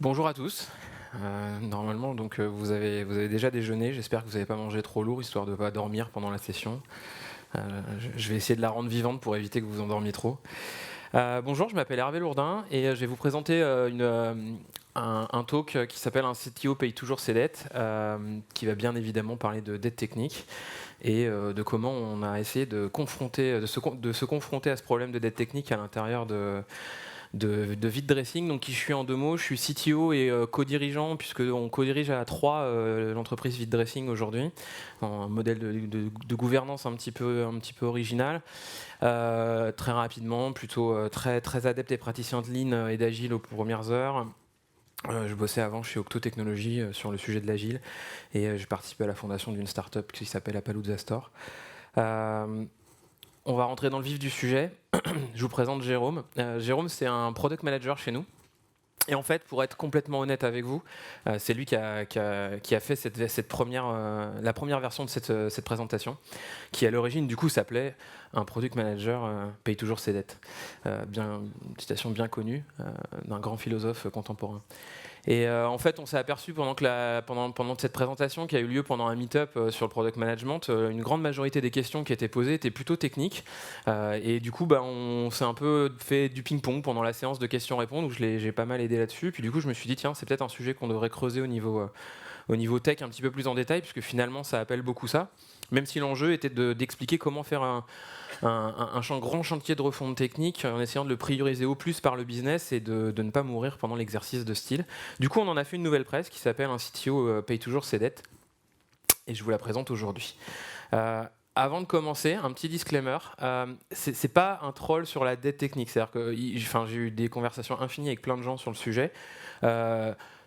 Bonjour à tous. Normalement, vous avez déjà déjeuné. J'espère que vous n'avez pas mangé trop lourd, histoire de ne pas dormir pendant la session. Je vais essayer de la rendre vivante pour éviter que vous vous endormiez trop. Bonjour, je m'appelle Hervé Lourdin et je vais vous présenter un talk qui s'appelle Un CTO paye toujours ses dettes, qui va bien évidemment parler de dettes techniques et de comment on a essayé de se confronter à ce problème de dette technique à l'intérieur de Vite Dressing. Donc, qui je suis en deux mots, je suis CTO et co-dirigeant, puisqu'on co-dirige à trois l'entreprise Vite Dressing aujourd'hui, un modèle de gouvernance un petit peu original. Très rapidement, plutôt très adepte et praticien de Lean et d'Agile aux premières heures. Je bossais avant chez Octo Technologies sur le sujet de l'Agile et j'ai participé à la fondation d'une startup qui s'appelle Appalooza Store. On va rentrer dans le vif du sujet. Je vous présente Jérôme. Jérôme, c'est un product manager chez nous. Et en fait, pour être complètement honnête avec vous, c'est lui qui a fait la première version de cette présentation, qui à l'origine du coup s'appelait Un product manager paye toujours ses dettes. Une citation bien connue d'un grand philosophe contemporain. Et en fait, on s'est aperçu pendant cette présentation qui a eu lieu pendant un meet-up sur le product management, une grande majorité des questions qui étaient posées étaient plutôt techniques. Et du coup, on s'est un peu fait du ping-pong pendant la séance de questions-réponses, où j'ai pas mal aidé là-dessus. Puis du coup, je me suis dit, tiens, c'est peut-être un sujet qu'on devrait creuser au niveau tech un petit peu plus en détail, puisque finalement, ça appelle beaucoup ça. Même si l'enjeu était d'expliquer comment faire un grand chantier de refonte technique en essayant de le prioriser au plus par le business et de ne pas mourir pendant l'exercice de style. Du coup, on en a fait une nouvelle presse qui s'appelle Un CTO paye toujours ses dettes. Et je vous la présente aujourd'hui. Avant de commencer, un petit disclaimer. C'est pas un troll sur la dette technique. C'est-à-dire que j'ai eu des conversations infinies avec plein de gens sur le sujet.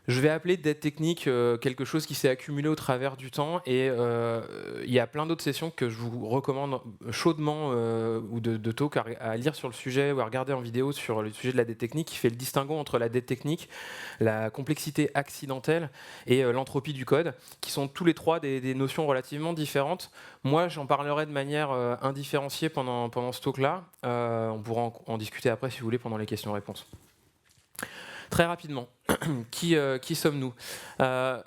Je vais appeler dette technique quelque chose qui s'est accumulé au travers du temps, et il y a plein d'autres sessions que je vous recommande chaudement ou de talk à lire sur le sujet ou à regarder en vidéo sur le sujet de la dette technique, qui fait le distinguo entre la dette technique, la complexité accidentelle et l'entropie du code, qui sont tous les trois des notions relativement différentes. Moi, j'en parlerai de manière indifférenciée pendant ce talk-là. On pourra en discuter après si vous voulez pendant les questions-réponses. Très rapidement, qui sommes-nous? Moi,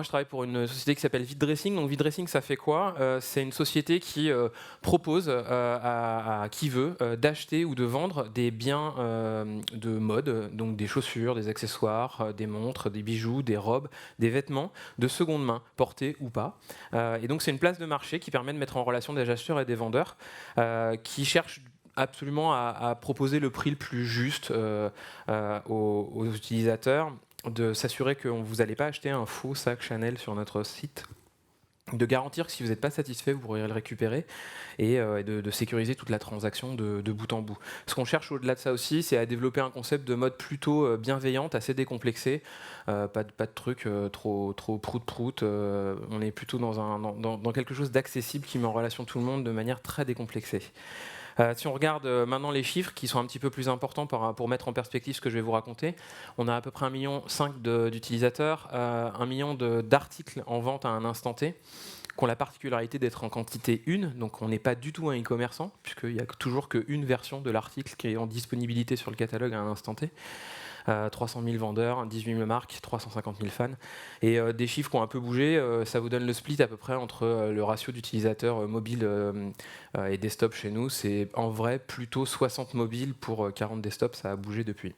je travaille pour une société qui s'appelle Vite Dressing. Donc, Vite Dressing, ça fait quoi? C'est une société qui propose à qui veut d'acheter ou de vendre des biens de mode, donc des chaussures, des accessoires, des montres, des bijoux, des robes, des vêtements de seconde main, portés ou pas. Et donc, c'est une place de marché qui permet de mettre en relation des acheteurs et des vendeurs qui cherchent absolument à proposer le prix le plus juste aux utilisateurs, de s'assurer que vous n'allez pas acheter un faux sac Chanel sur notre site, de garantir que si vous n'êtes pas satisfait, vous pourrez le récupérer, et de sécuriser toute la transaction de bout en bout. Ce qu'on cherche au-delà de ça aussi, c'est à développer un concept de mode plutôt bienveillante, assez décomplexé, pas de trucs trop prout-prout. On est plutôt dans quelque chose d'accessible qui met en relation tout le monde de manière très décomplexée. Si on regarde maintenant les chiffres qui sont un petit peu plus importants pour mettre en perspective ce que je vais vous raconter, on a à peu près 1,5 million d'utilisateurs, 1 million d'articles en vente à un instant T, qui ont la particularité d'être en quantité 1, donc on n'est pas du tout un e-commerçant, puisqu'il n'y a toujours qu'une version de l'article qui est en disponibilité sur le catalogue à un instant T. 300 000 vendeurs, 18 000 marques, 350 000 fans. Et des chiffres qui ont un peu bougé, ça vous donne le split à peu près entre le ratio d'utilisateurs mobiles et desktop chez nous. C'est en vrai plutôt 60 mobiles pour 40 desktops, ça a bougé depuis.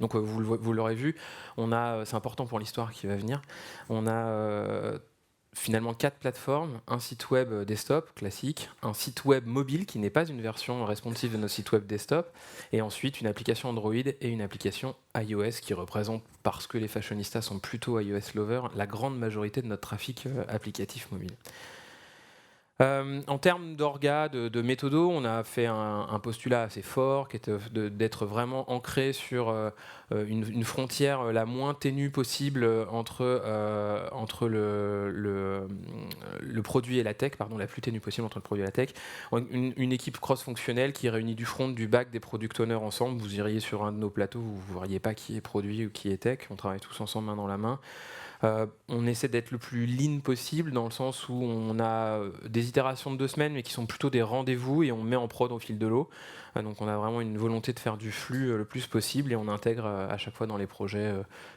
Donc vous l'aurez vu, c'est important pour l'histoire qui va venir, on a finalement 4 plateformes, un site web desktop classique, un site web mobile qui n'est pas une version responsive de notre site web desktop, et ensuite une application Android et une application iOS qui représente, parce que les fashionistas sont plutôt iOS lovers, la grande majorité de notre trafic applicatif mobile. En termes d'orga, de méthodo, on a fait un postulat assez fort qui est d'être vraiment ancré sur une frontière la moins ténue possible entre le produit et la tech, la plus ténue possible entre le produit et la tech. Une équipe cross-fonctionnelle qui réunit du front, du back, des product owners ensemble. Vous iriez sur un de nos plateaux, vous ne verriez pas qui est produit ou qui est tech. On travaille tous ensemble main dans la main. On essaie d'être le plus lean possible dans le sens où on a des itérations de 2 semaines mais qui sont plutôt des rendez-vous et on met en prod au fil de l'eau. Donc on a vraiment une volonté de faire du flux le plus possible et on intègre à chaque fois dans les projets,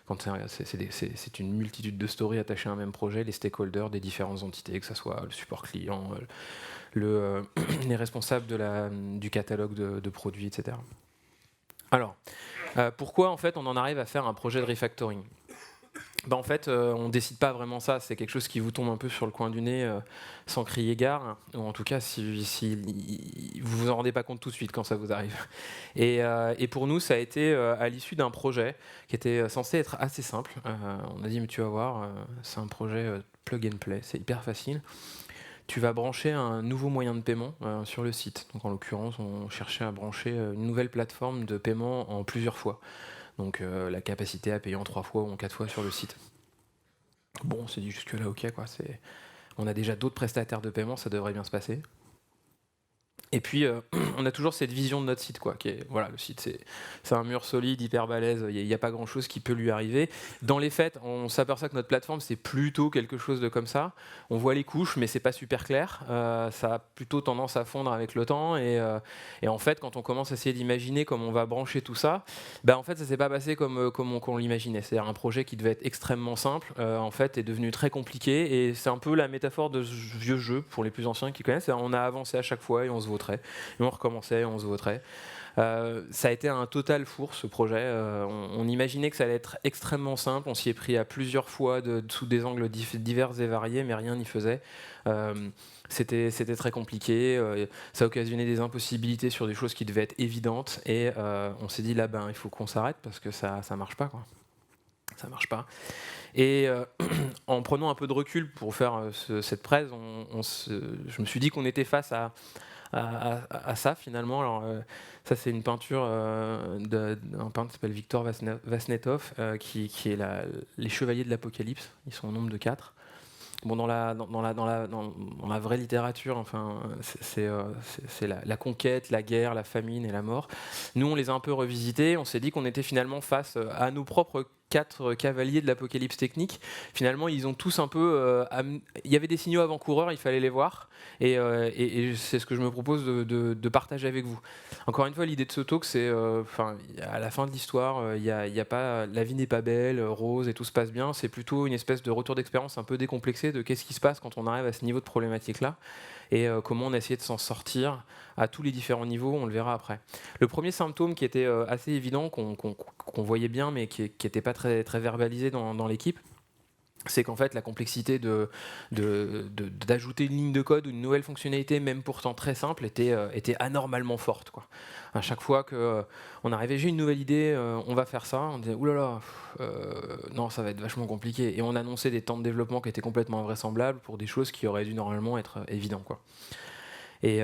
quand c'est une multitude de stories attachées à un même projet, les stakeholders des différentes entités, que ce soit le support client, les responsables du catalogue de produits, etc. Alors, pourquoi en fait on en arrive à faire un projet de refactoring ? En fait, on ne décide pas vraiment ça, c'est quelque chose qui vous tombe un peu sur le coin du nez sans crier gare, ou en tout cas si vous vous en rendez pas compte tout de suite quand ça vous arrive. Et pour nous, ça a été à l'issue d'un projet qui était censé être assez simple. On a dit, mais tu vas voir, c'est un projet plug and play, c'est hyper facile. Tu vas brancher un nouveau moyen de paiement sur le site. Donc en l'occurrence, on cherchait à brancher une nouvelle plateforme de paiement en plusieurs fois. Donc la capacité à payer en 3 fois ou en 4 fois sur le site. Bon, on s'est dit jusque-là, ok, quoi. On a déjà d'autres prestataires de paiement, ça devrait bien se passer. Et puis, on a toujours cette vision de notre site, quoi, qui est, voilà, le site, c'est un mur solide, hyper balèze, il n'y a pas grand-chose qui peut lui arriver. Dans les faits, on s'aperçoit que notre plateforme, c'est plutôt quelque chose de comme ça. On voit les couches, mais c'est pas super clair. Ça a plutôt tendance à fondre avec le temps. Et en fait, quand on commence à essayer d'imaginer comment on va brancher tout ça, en fait, ça s'est pas passé comme on l'imaginait. C'est-à-dire un projet qui devait être extrêmement simple, en fait, est devenu très compliqué. Et c'est un peu la métaphore de ce vieux jeu, pour les plus anciens qui connaissent. On a avancé à chaque fois et on se vautrait. Et on recommençait et on se vautrait. Ça a été un total four, ce projet. On imaginait que ça allait être extrêmement simple. On s'y est pris à plusieurs fois sous des angles divers et variés, mais rien n'y faisait. C'était très compliqué. Ça occasionnait des impossibilités sur des choses qui devaient être évidentes. Et on s'est dit, là, il faut qu'on s'arrête parce que ça marche pas, quoi. Ça marche pas. Et en prenant un peu de recul pour faire cette presse, je me suis dit qu'on était face à ça finalement. Alors ça c'est une peinture d'un peintre qui s'appelle Victor Vasnetov qui est les chevaliers de l'Apocalypse. Ils sont au nombre de 4. Bon, dans la vraie littérature, enfin, c'est la conquête, la guerre, la famine et la mort. Nous, on les a un peu revisités. On s'est dit qu'on était finalement face à nos propres 4 cavaliers de l'apocalypse technique. Finalement, ils ont tous un peu... il y avait des signaux avant-coureurs, il fallait les voir. Et c'est ce que je me propose de partager avec vous. Encore une fois, l'idée de ce talk, c'est... à la fin de l'histoire, y a pas, la vie n'est pas belle, rose et tout se passe bien. C'est plutôt une espèce de retour d'expérience un peu décomplexé de qu'est-ce qui se passe quand on arrive à ce niveau de problématique-là et comment on a essayé de s'en sortir à tous les différents niveaux, on le verra après. Le premier symptôme qui était assez évident, qu'on voyait bien, mais qui n'était pas très, très verbalisé dans l'équipe, c'est qu'en fait la complexité d'ajouter une ligne de code ou une nouvelle fonctionnalité, même pourtant très simple, était anormalement forte, quoi. À chaque fois qu'on arrivait, j'ai une nouvelle idée, on va faire ça, on disait oulala, non, ça va être vachement compliqué. Et on annonçait des temps de développement qui étaient complètement invraisemblables pour des choses qui auraient dû normalement être évidentes, quoi. Et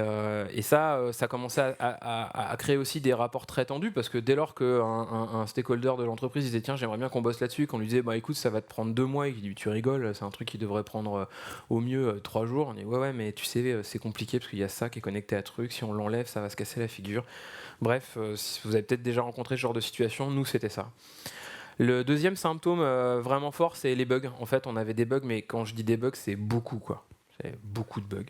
ça commençait à créer aussi des rapports très tendus, parce que dès lors qu'un stakeholder de l'entreprise disait tiens, j'aimerais bien qu'on bosse là-dessus, qu'on lui disait écoute, ça va te prendre 2 mois, et qu'il dit tu rigoles, c'est un truc qui devrait prendre au mieux 3 jours, on dit ouais mais tu sais c'est compliqué parce qu'il y a ça qui est connecté à truc, si on l'enlève ça va se casser la figure. Bref, vous avez peut-être déjà rencontré ce genre de situation, nous c'était ça. Le deuxième symptôme vraiment fort, c'est les bugs. En fait, on avait des bugs, mais quand je dis des bugs, c'est beaucoup, quoi. C'est beaucoup de bugs.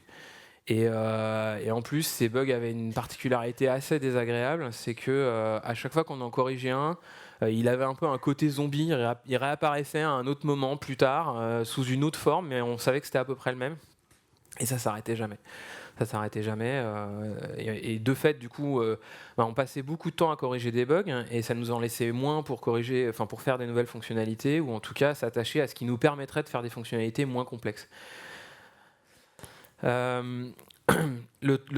Et en plus, ces bugs avaient une particularité assez désagréable, c'est que à chaque fois qu'on en corrigeait un, il avait un peu un côté zombie, il réapparaissait à un autre moment plus tard, sous une autre forme, mais on savait que c'était à peu près le même. Et ça s'arrêtait jamais. Ça s'arrêtait jamais. Et de fait, du coup, on passait beaucoup de temps à corriger des bugs, hein, et ça nous en laissait moins pour pour faire des nouvelles fonctionnalités, ou en tout cas s'attacher à ce qui nous permettrait de faire des fonctionnalités moins complexes. Le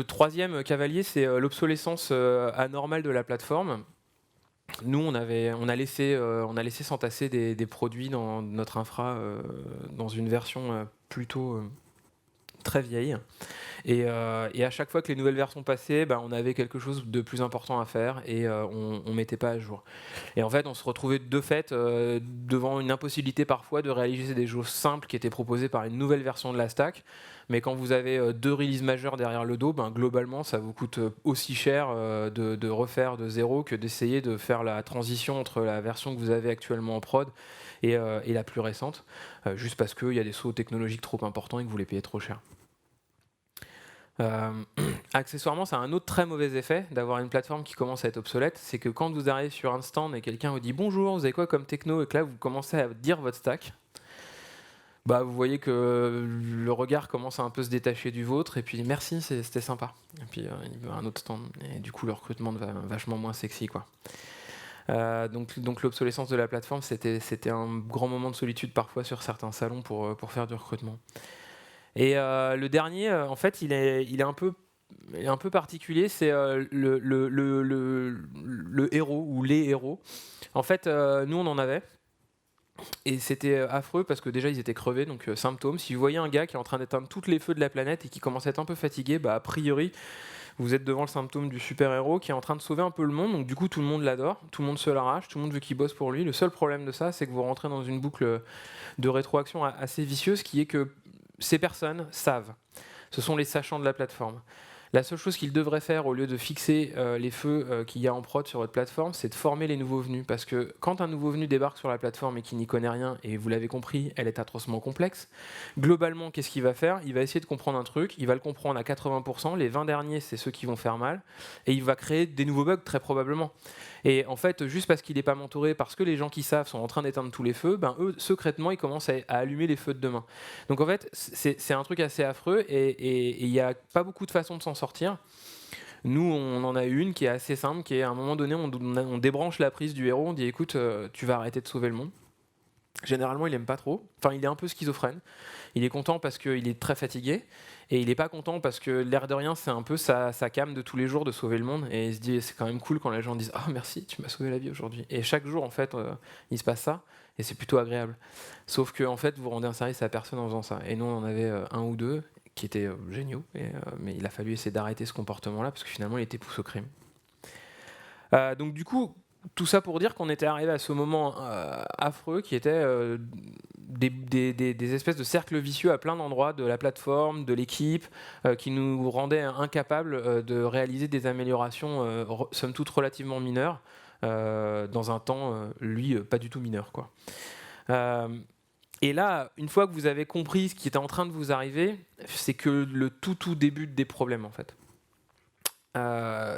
troisième cavalier, c'est l'obsolescence anormale de la plateforme. Nous, on a laissé s'entasser des produits dans notre infra dans une version plutôt très vieille. Et à chaque fois que les nouvelles versions passaient, on avait quelque chose de plus important à faire et on ne mettait pas à jour. Et en fait, on se retrouvait de fait devant une impossibilité parfois de réaliser des choses simples qui étaient proposées par une nouvelle version de la stack. Mais quand vous avez 2 releases majeures derrière le dos, globalement, ça vous coûte aussi cher de refaire de zéro que d'essayer de faire la transition entre la version que vous avez actuellement en prod et la plus récente, juste parce qu'il y a des sauts technologiques trop importants et que vous les payez trop cher. Accessoirement, ça a un autre très mauvais effet d'avoir une plateforme qui commence à être obsolète, c'est que quand vous arrivez sur un stand et quelqu'un vous dit bonjour, vous avez quoi comme techno, et que là vous commencez à dire votre stack, vous voyez que le regard commence à un peu se détacher du vôtre, et puis merci, c'était sympa. Et puis il veut un autre stand, et du coup le recrutement devient vachement moins sexy, quoi. Donc l'obsolescence de la plateforme, c'était un grand moment de solitude parfois sur certains salons pour faire du recrutement. Et le dernier, en fait, il est un peu particulier, c'est le héros ou les héros. En fait, nous, on en avait. Et c'était affreux parce que déjà, ils étaient crevés, donc symptômes. Si vous voyez un gars qui est en train d'éteindre tous les feux de la planète et qui commence à être un peu fatigué, a priori, vous êtes devant le symptôme du super-héros qui est en train de sauver un peu le monde. Donc du coup, tout le monde l'adore, tout le monde se l'arrache, tout le monde veut qu'il bosse pour lui. Le seul problème de ça, c'est que vous rentrez dans une boucle de rétroaction assez vicieuse qui est que ces personnes savent. Ce sont les sachants de la plateforme. La seule chose qu'ils devraient faire au lieu de fixer les feux qu'il y a en prod sur votre plateforme, c'est de former les nouveaux venus. Parce que quand un nouveau venu débarque sur la plateforme et qui n'y connaît rien, et vous l'avez compris, elle est atrocement complexe, globalement, qu'est-ce qu'il va faire? Il va essayer de comprendre un truc, il va le comprendre à 80%, les 20 derniers, c'est ceux qui vont faire mal, et il va créer des nouveaux bugs très probablement. Et en fait, juste parce qu'il n'est pas mentoré, parce que les gens qui savent sont en train d'éteindre tous les feux, eux, secrètement, ils commencent à allumer les feux de demain. Donc en fait, c'est un truc assez affreux et il n'y a pas beaucoup de façons de s'en sortir. Nous, on en a une qui est assez simple, qui est à un moment donné, on débranche la prise du héros, on dit écoute, tu vas arrêter de sauver le monde. Généralement, il aime pas trop. Enfin, il est un peu schizophrène. Il est content parce qu'il est très fatigué. Et il n'est pas content parce que l'air de rien, c'est un peu sa came de tous les jours de sauver le monde. Et il se dit, c'est quand même cool quand les gens disent « Ah, merci, tu m'as sauvé la vie aujourd'hui ». Et chaque jour, en fait, il se passe ça. Et c'est plutôt agréable. Sauf que, en fait, vous rendez un service à personne en faisant ça. Et nous, on en avait un ou deux qui étaient géniaux. Mais il a fallu essayer d'arrêter ce comportement-là parce que finalement, il était poussé au crime. Donc du coup, tout ça pour dire qu'on était arrivé à ce moment affreux qui était des espèces de cercles vicieux à plein d'endroits de la plateforme, de l'équipe, qui nous rendaient incapables de réaliser des améliorations somme toute relativement mineures dans un temps, pas du tout mineur, quoi. Et là, une fois que vous avez compris ce qui était en train de vous arriver, c'est que le tout début des problèmes, en fait.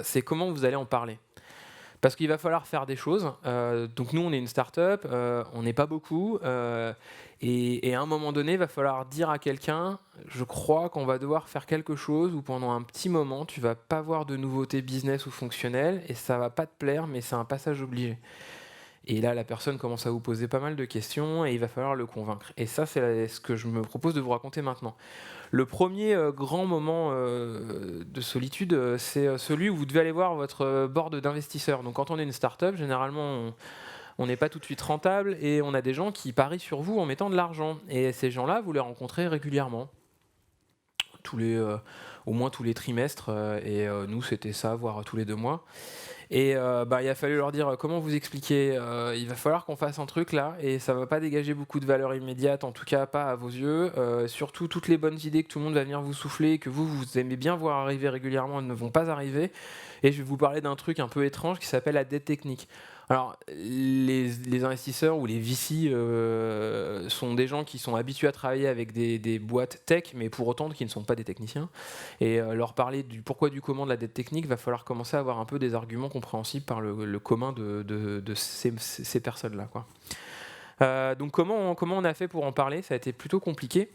C'est comment vous allez en parler. Parce qu'il va falloir faire des choses. Donc nous, on est une start-up, on n'est pas beaucoup. Et à un moment donné, il va falloir dire à quelqu'un, je crois qu'on va devoir faire quelque chose où pendant un petit moment, tu vas pas voir de nouveautés business ou fonctionnelles et ça va pas te plaire, mais c'est un passage obligé. Et là, la personne commence à vous poser pas mal de questions et il va falloir le convaincre. Et ça, c'est ce que je me propose de vous raconter maintenant. Le premier grand moment de solitude, c'est celui où vous devez aller voir votre board d'investisseurs. Donc quand on est une start-up, généralement, on n'est pas tout de suite rentable et on a des gens qui parient sur vous en mettant de l'argent. Et ces gens-là, vous les rencontrez régulièrement. Au moins tous les trimestres. Et nous, c'était ça, voire tous les 2 mois. Et il a fallu leur dire comment vous expliquer. Il va falloir qu'on fasse un truc là, et ça va pas dégager beaucoup de valeur immédiate, en tout cas pas à vos yeux. Surtout toutes les bonnes idées que tout le monde va venir vous souffler, que vous aimez bien voir arriver régulièrement, ne vont pas arriver. Et je vais vous parler d'un truc un peu étrange qui s'appelle la dette technique. Alors, les investisseurs ou les VC sont des gens qui sont habitués à travailler avec des boîtes tech, mais pour autant qui ne sont pas des techniciens. Et leur parler du pourquoi du comment de la dette technique, va falloir commencer à avoir un peu des arguments compréhensibles par le commun de ces personnes-là, quoi. Donc comment on a fait pour en parler? Ça a été plutôt compliqué.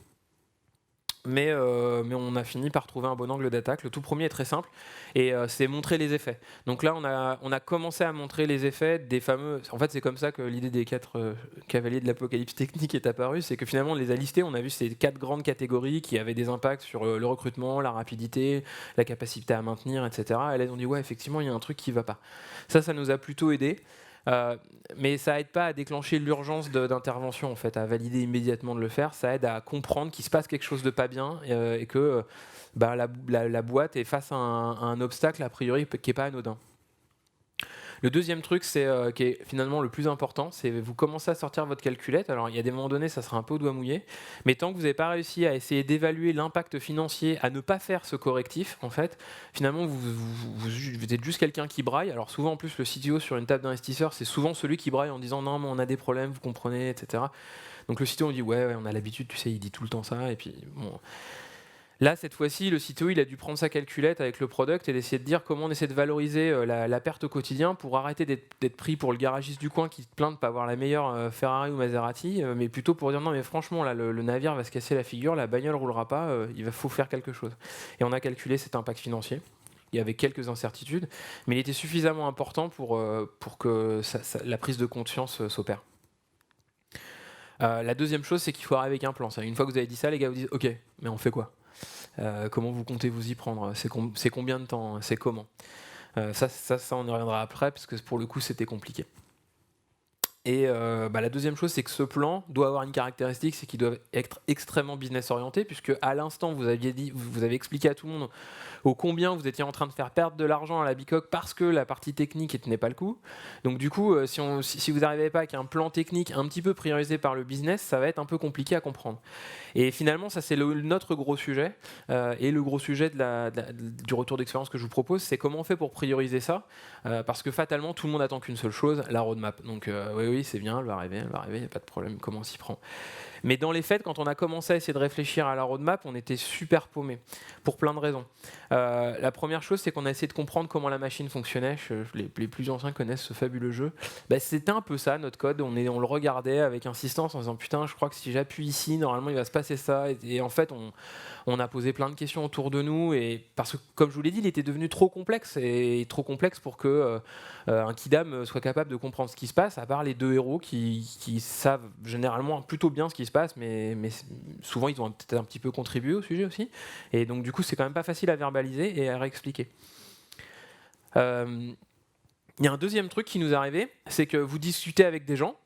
Mais on a fini par trouver un bon angle d'attaque. Le tout premier est très simple et c'est montrer les effets. Donc là, on a commencé à montrer les effets des fameux... En fait, c'est comme ça que l'idée des 4 cavaliers de l'apocalypse technique est apparue. C'est que finalement, on les a listés. On a vu ces 4 grandes catégories qui avaient des impacts sur le recrutement, la rapidité, la capacité à maintenir, etc. Et là, on dit, ouais, effectivement, il y a un truc qui ne va pas. Ça nous a plutôt aidé. Mais ça aide pas à déclencher l'urgence d'intervention, en fait, à valider immédiatement de le faire. Ça aide à comprendre qu'il se passe quelque chose de pas bien et que la boîte est face à un obstacle a priori qui n'est pas anodin. Le deuxième truc, qui est finalement le plus important, c'est vous commencez à sortir votre calculette. Alors il y a des moments donnés, ça sera un peu au doigt mouillé, mais tant que vous n'avez pas réussi à essayer d'évaluer l'impact financier, à ne pas faire ce correctif, en fait, finalement vous êtes juste quelqu'un qui braille. Alors souvent en plus le CTO sur une table d'investisseurs, c'est souvent celui qui braille en disant non mais on a des problèmes, vous comprenez, etc. Donc le CTO on dit ouais on a l'habitude, tu sais, il dit tout le temps ça, et puis bon. Là, cette fois-ci, le CTO, il a dû prendre sa calculette avec le product et d'essayer de dire comment on essaie de valoriser la perte au quotidien pour arrêter d'être pris pour le garagiste du coin qui se plaint de ne pas avoir la meilleure Ferrari ou Maserati, mais plutôt pour dire non, mais franchement, là, le navire va se casser la figure, la bagnole ne roulera pas, faut faire quelque chose. Et on a calculé cet impact financier. Il y avait quelques incertitudes, mais il était suffisamment important pour que la prise de conscience s'opère. La deuxième chose, c'est qu'il faut arriver avec un plan. Une fois que vous avez dit ça, les gars vous disent « Ok, mais on fait quoi ?» Comment vous comptez vous y prendre? C'est combien de temps? C'est comment? Ça, on y reviendra après, parce que pour le coup, c'était compliqué. Et la deuxième chose, c'est que ce plan doit avoir une caractéristique, c'est qu'il doit être extrêmement business orienté, puisque à l'instant, vous avez expliqué à tout le monde au combien vous étiez en train de faire perdre de l'argent à la Bicoque parce que la partie technique ne tenait pas le coup. Donc du coup, si vous n'arrivez pas avec un plan technique un petit peu priorisé par le business, ça va être un peu compliqué à comprendre. Et finalement, ça c'est notre gros sujet. Et le gros sujet du retour d'expérience que je vous propose, c'est comment on fait pour prioriser ça, parce que fatalement, tout le monde attend qu'une seule chose, la roadmap. Donc oui, c'est bien, elle va arriver, il n'y a pas de problème, comment on s'y prend. Mais dans les faits, quand on a commencé à essayer de réfléchir à la roadmap, on était super paumé, pour plein de raisons. La première chose, c'est qu'on a essayé de comprendre comment la machine fonctionnait. Les plus anciens connaissent ce fabuleux jeu. C'était un peu ça, notre code. On le regardait avec insistance en disant « Putain, je crois que si j'appuie ici, normalement, il va se passer ça. » Et en fait, on a posé plein de questions autour de nous. Et parce que, comme je vous l'ai dit, il était devenu trop complexe. Et trop complexe pour que un kidam soit capable de comprendre ce qui se passe, à part les deux héros qui savent généralement plutôt bien ce qui se passe, mais souvent ils ont peut-être un petit peu contribué au sujet aussi. Et donc du coup, c'est quand même pas facile à verbaliser et à réexpliquer. Il y a un deuxième truc qui nous est arrivé, c'est que vous discutez avec des gens,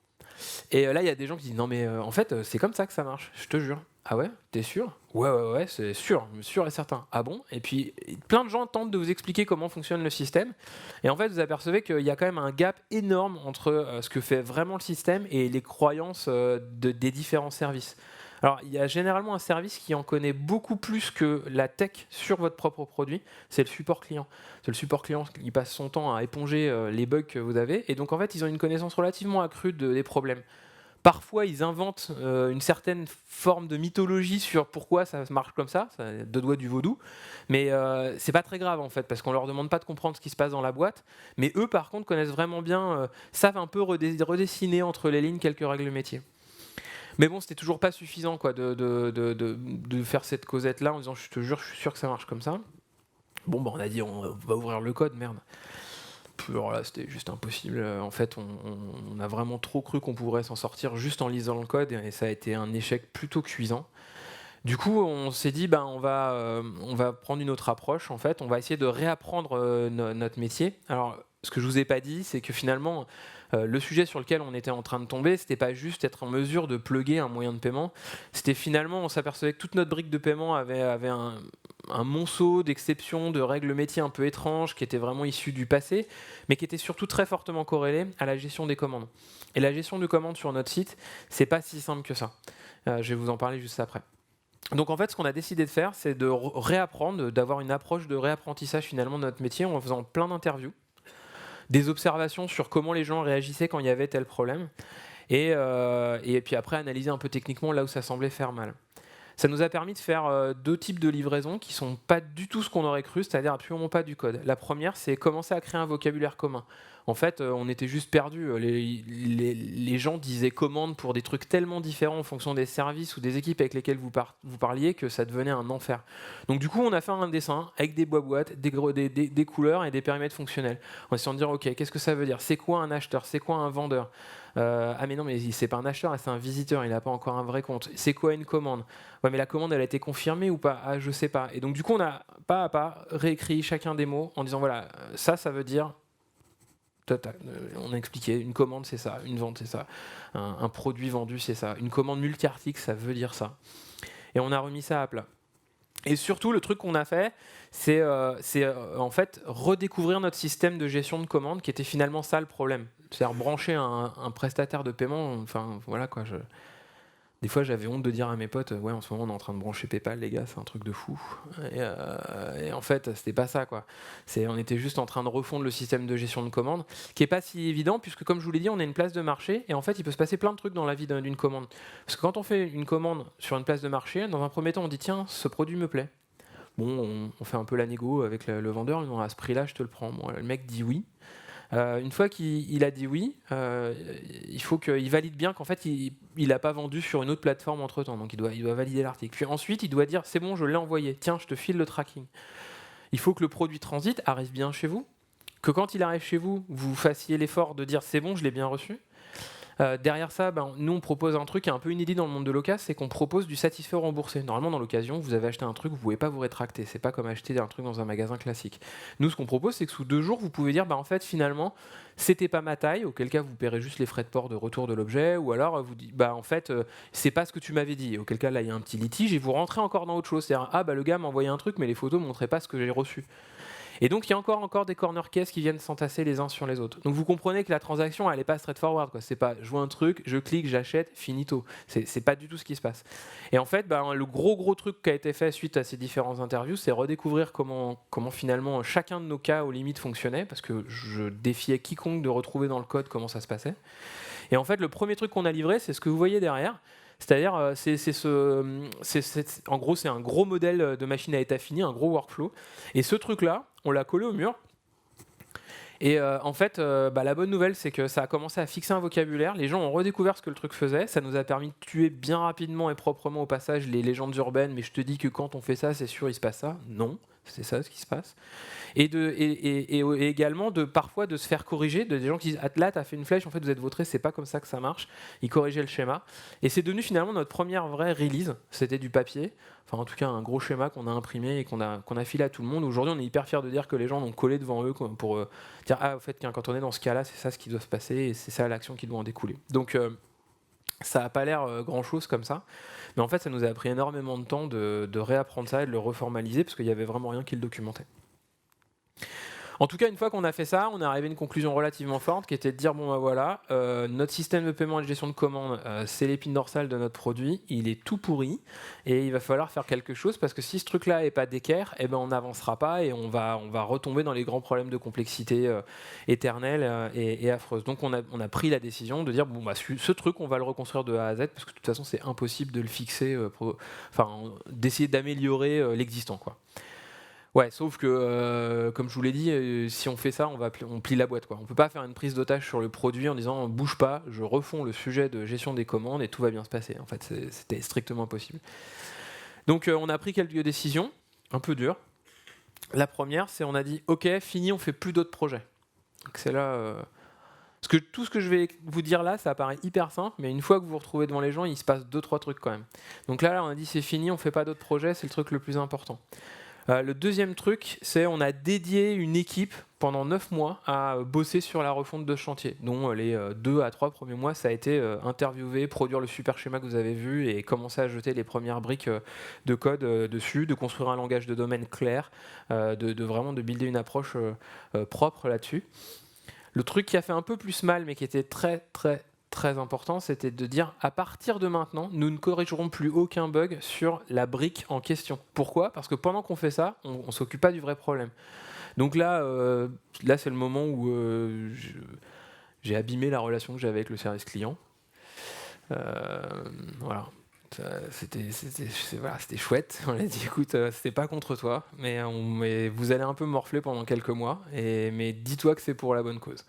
et là il y a des gens qui disent non mais en fait c'est comme ça que ça marche, je te jure. Ah ouais, t'es sûr? Ouais, c'est sûr et certain. Ah bon? Et puis plein de gens tentent de vous expliquer comment fonctionne le système, et en fait vous apercevez qu'il y a quand même un gap énorme entre ce que fait vraiment le système et les croyances des différents services. Alors, il y a généralement un service qui en connaît beaucoup plus que la tech sur votre propre produit, c'est le support client. C'est le support client qui passe son temps à éponger les bugs que vous avez, et donc en fait, ils ont une connaissance relativement accrue des problèmes. Parfois, ils inventent une certaine forme de mythologie sur pourquoi ça marche comme ça, deux doigts du vaudou, mais c'est pas très grave en fait, parce qu'on leur demande pas de comprendre ce qui se passe dans la boîte, mais eux par contre connaissent vraiment bien, savent un peu redessiner entre les lignes quelques règles métiers. Mais bon, c'était toujours pas suffisant quoi, de faire cette causette-là en disant je te jure, je suis sûr que ça marche comme ça. Bon, on a dit on va ouvrir le code, merde. Alors là, c'était juste impossible. En fait, on a vraiment trop cru qu'on pourrait s'en sortir juste en lisant le code, et ça a été un échec plutôt cuisant. Du coup, on s'est dit, on va prendre une autre approche. En fait, on va essayer de réapprendre notre métier. Alors, ce que je vous ai pas dit, c'est que finalement, le sujet sur lequel on était en train de tomber, c'était pas juste être en mesure de plugger un moyen de paiement. C'était finalement, on s'apercevait que toute notre brique de paiement avait un monceau d'exceptions, de règles métiers un peu étranges, qui étaient vraiment issues du passé, mais qui étaient surtout très fortement corrélées à la gestion des commandes. Et la gestion de commandes sur notre site, c'est pas si simple que ça. Je vais vous en parler juste après. Donc en fait, ce qu'on a décidé de faire, c'est de réapprendre, d'avoir une approche de réapprentissage finalement de notre métier en faisant plein d'interviews, des observations sur comment les gens réagissaient quand il y avait tel problème, et puis après analyser un peu techniquement là où ça semblait faire mal. Ça nous a permis de faire deux types de livraisons qui ne sont pas du tout ce qu'on aurait cru, c'est-à-dire absolument pas du code. La première, c'est commencer à créer un vocabulaire commun. En fait, on était juste perdus. Les gens disaient commande pour des trucs tellement différents en fonction des services ou des équipes avec lesquelles vous parliez que ça devenait un enfer. Donc du coup, on a fait un dessin avec des boîtes, des couleurs et des périmètres fonctionnels. En essayant de dire, ok, qu'est-ce que ça veut dire? C'est quoi un acheteur? C'est quoi un vendeur? Ah mais non, mais c'est pas un acheteur, c'est un visiteur, il n'a pas encore un vrai compte. C'est quoi une commande? Ouais, mais la commande, elle a été confirmée ou pas? Ah, je sais pas. Et donc du coup, on a pas à pas réécrit chacun des mots en disant voilà, ça veut dire On a expliqué, une commande c'est ça, une vente c'est ça, un produit vendu c'est ça, une commande multi-article ça veut dire ça. Et on a remis ça à plat. Et surtout, le truc qu'on a fait, c'est en fait redécouvrir notre système de gestion de commandes qui était finalement ça le problème. C'est-à-dire brancher un prestataire de paiement, enfin voilà quoi. Des fois, j'avais honte de dire à mes potes, ouais, en ce moment, on est en train de brancher PayPal, les gars, c'est un truc de fou. Et en fait, c'était pas ça, quoi. On était juste en train de refondre le système de gestion de commandes, qui est pas si évident, puisque comme je vous l'ai dit, on est une place de marché, et en fait, il peut se passer plein de trucs dans la vie d'une commande. Parce que quand on fait une commande sur une place de marché, dans un premier temps, on dit, tiens, ce produit me plaît. Bon, on fait un peu la négo avec le vendeur, on à ce prix-là, je te le prends. Bon, le mec dit oui. Une fois qu'il a dit oui, il faut qu'il valide bien qu'en fait il n'a pas vendu sur une autre plateforme entre temps, donc il doit valider l'article. Puis ensuite il doit dire c'est bon, je l'ai envoyé, tiens je te file le tracking. Il faut que le produit transit arrive bien chez vous, que quand il arrive chez vous, vous fassiez l'effort de dire c'est bon, je l'ai bien reçu. Derrière ça, nous on propose un truc qui est un peu inédit dans le monde de l'OCA, c'est qu'on propose du satisfait remboursé. Normalement dans l'occasion, vous avez acheté un truc, vous ne pouvez pas vous rétracter, c'est pas comme acheter un truc dans un magasin classique. Nous ce qu'on propose c'est que sous 2 jours, vous pouvez dire en fait finalement c'était pas ma taille, auquel cas vous paierez juste les frais de port de retour de l'objet, ou alors vous dites en fait c'est pas ce que tu m'avais dit, auquel cas là il y a un petit litige et vous rentrez encore dans autre chose, c'est-à-dire le gars m'a envoyé un truc mais les photos montraient pas ce que j'ai reçu. Et donc, il y a encore des corner cases qui viennent s'entasser les uns sur les autres. Donc, vous comprenez que la transaction, elle n'est pas straightforward, quoi. C'est pas je vois un truc, je clique, j'achète, finito. C'est pas du tout ce qui se passe. Et en fait, le gros truc qui a été fait suite à ces différentes interviews, c'est redécouvrir comment finalement chacun de nos cas aux limites fonctionnait, parce que je défiais quiconque de retrouver dans le code comment ça se passait. Et en fait, le premier truc qu'on a livré, c'est ce que vous voyez derrière. C'est-à-dire, en gros, c'est un gros modèle de machine à état fini, un gros workflow. Et ce truc-là, on l'a collé au mur. Et en fait, la bonne nouvelle, c'est que ça a commencé à fixer un vocabulaire. Les gens ont redécouvert ce que le truc faisait. Ça nous a permis de tuer bien rapidement et proprement au passage les légendes urbaines. Mais je te dis que quand on fait ça, c'est sûr, il se passe ça. Non, c'est ça ce qui se passe. Et également parfois de se faire corriger, des gens qui disent là t'as fait une flèche, en fait vous êtes vautré, c'est pas comme ça que ça marche. Ils corrigeaient le schéma et c'est devenu finalement notre première vraie release. C'était du papier, enfin en tout cas un gros schéma qu'on a imprimé et qu'on a filé à tout le monde. Aujourd'hui on est hyper fiers de dire que les gens l'ont collé devant eux pour dire au fait quand on est dans ce cas là c'est ça ce qui doit se passer et c'est ça l'action qui doit en découler. Donc ça n'a pas l'air grand chose comme ça, mais en fait ça nous a pris énormément de temps de réapprendre ça et de le reformaliser parce qu'il n'y avait vraiment rien qui le documentait. En tout cas, une fois qu'on a fait ça, on est arrivé à une conclusion relativement forte qui était de dire notre système de paiement et de gestion de commande, c'est l'épine dorsale de notre produit, il est tout pourri et il va falloir faire quelque chose parce que si ce truc-là n'est pas d'équerre, on n'avancera pas et on va retomber dans les grands problèmes de complexité éternelle et affreuse. Donc on a pris la décision de dire ce truc, on va le reconstruire de A à Z parce que de toute façon, c'est impossible de le fixer, d'essayer d'améliorer l'existant, quoi. Ouais, sauf que, comme je vous l'ai dit, si on fait ça, on plie la boîte, quoi. On peut pas faire une prise d'otage sur le produit en disant bouge pas, je refonds le sujet de gestion des commandes et tout va bien se passer. En fait, c'était strictement impossible. Donc, on a pris quelques décisions, un peu dures. La première, c'est on a dit ok, fini, on fait plus d'autres projets. Donc c'est là. Parce que tout ce que je vais vous dire là, ça paraît hyper simple, mais une fois que vous vous retrouvez devant les gens, il se passe 2-3 trucs quand même. Donc là, on a dit c'est fini, on fait pas d'autres projets, c'est le truc le plus important. Le deuxième truc, c'est on a dédié une équipe pendant 9 mois à bosser sur la refonte de ce chantier, dont les 2 à 3 premiers mois, ça a été interviewer, produire le super schéma que vous avez vu et commencer à jeter les premières briques de code dessus, de construire un langage de domaine clair, vraiment de builder une approche propre là-dessus. Le truc qui a fait un peu plus mal, mais qui était très très très important, c'était de dire à partir de maintenant, nous ne corrigerons plus aucun bug sur la brique en question. Pourquoi ? Parce que pendant qu'on fait ça, on ne s'occupe pas du vrai problème. Donc là c'est le moment où j'ai abîmé la relation que j'avais avec le service client. Voilà. C'était chouette. On a dit écoute, c'était pas contre toi, mais vous allez un peu morfler pendant quelques mois, mais dis-toi que c'est pour la bonne cause.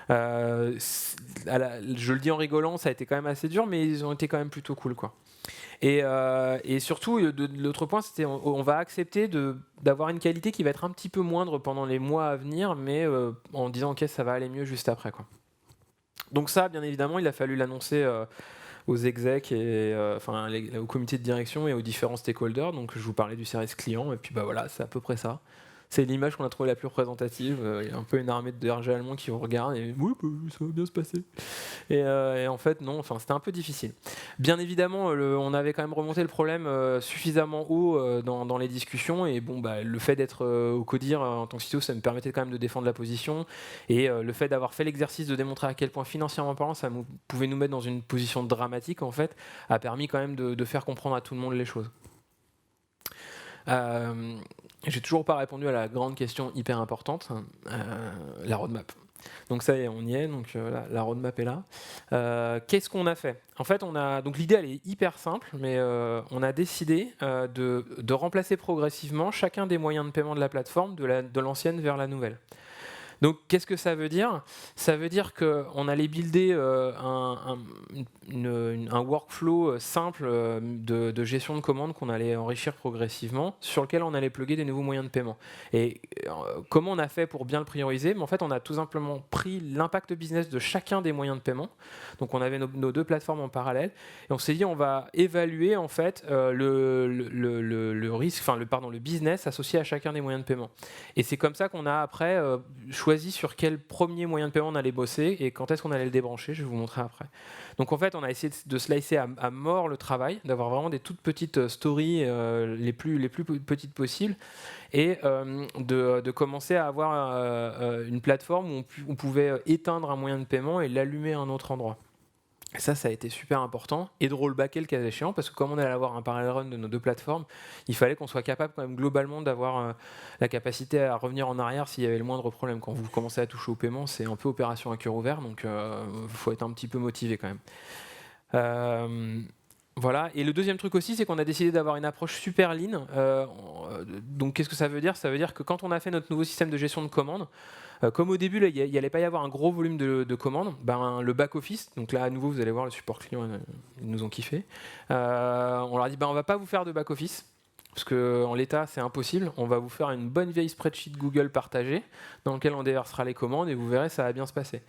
Je le dis en rigolant, ça a été quand même assez dur, mais ils ont été quand même plutôt cool, quoi. Et surtout, l'autre point, c'était on va accepter d'avoir une qualité qui va être un petit peu moindre pendant les mois à venir, mais en disant ok, ça va aller mieux juste après, quoi. Donc ça, bien évidemment, il a fallu l'annoncer aux execs et au comité de direction et aux différents stakeholders. Donc je vous parlais du service client, et puis voilà, c'est à peu près ça. C'est l'image qu'on a trouvée la plus représentative. Il y a un peu une armée de DRG allemands qui vous regardent et oui, bah, ça va bien se passer. Et en fait, non, enfin, c'était un peu difficile. Bien évidemment, on avait quand même remonté le problème suffisamment haut dans les discussions. Et bon, bah, le fait d'être au CODIR en tant que CTO, ça me permettait quand même de défendre la position. Et le fait d'avoir fait l'exercice de démontrer à quel point financièrement parlant, ça pouvait nous mettre dans une position dramatique, en fait, a permis quand même de faire comprendre à tout le monde les choses. J'ai toujours pas répondu à la grande question hyper importante, la roadmap. Donc ça y est, on y est, donc la roadmap est là. Qu'est-ce qu'on a fait? En fait, donc l'idée elle est hyper simple, mais on a décidé de remplacer progressivement chacun des moyens de paiement de la plateforme de l'ancienne vers la nouvelle. Donc, qu'est-ce que ça veut dire? Ça veut dire qu'on allait builder un workflow simple de gestion de commandes qu'on allait enrichir progressivement, sur lequel on allait plugger des nouveaux moyens de paiement. Et comment on a fait pour bien le prioriser? Mais en fait, on a tout simplement pris l'impact business de chacun des moyens de paiement. Donc, on avait nos deux plateformes en parallèle, et on s'est dit on va évaluer en fait le risque, enfin le business associé à chacun des moyens de paiement. Et c'est comme ça qu'on a après choisi sur quel premier moyen de paiement on allait bosser et quand est-ce qu'on allait le débrancher. Je vais vous montrer après. Donc en fait, on a essayé de slicer à mort le travail, d'avoir vraiment des toutes petites stories les plus petites possibles et de commencer à avoir une plateforme où on pouvait éteindre un moyen de paiement et l'allumer à un autre endroit. Ça a été super important, et de rollbacker le cas échéant, parce que comme on allait avoir un parallel run de nos deux plateformes, il fallait qu'on soit capable quand même globalement d'avoir la capacité à revenir en arrière s'il y avait le moindre problème. Quand vous commencez à toucher au paiement, c'est un peu opération à cœur ouvert, donc il faut être un petit peu motivé quand même. Voilà, et le deuxième truc aussi, c'est qu'on a décidé d'avoir une approche super lean. Donc qu'est-ce que ça veut dire? Ça veut dire que quand on a fait notre nouveau système de gestion de commandes, comme au début, il n'y allait pas y avoir un gros volume de commandes, le back-office, donc là à nouveau vous allez voir le support client, ils nous ont kiffé. On leur a dit on ne va pas vous faire de back-office, parce qu'en l'état c'est impossible, on va vous faire une bonne vieille spreadsheet Google partagée, dans laquelle on déversera les commandes et vous verrez, ça va bien se passer.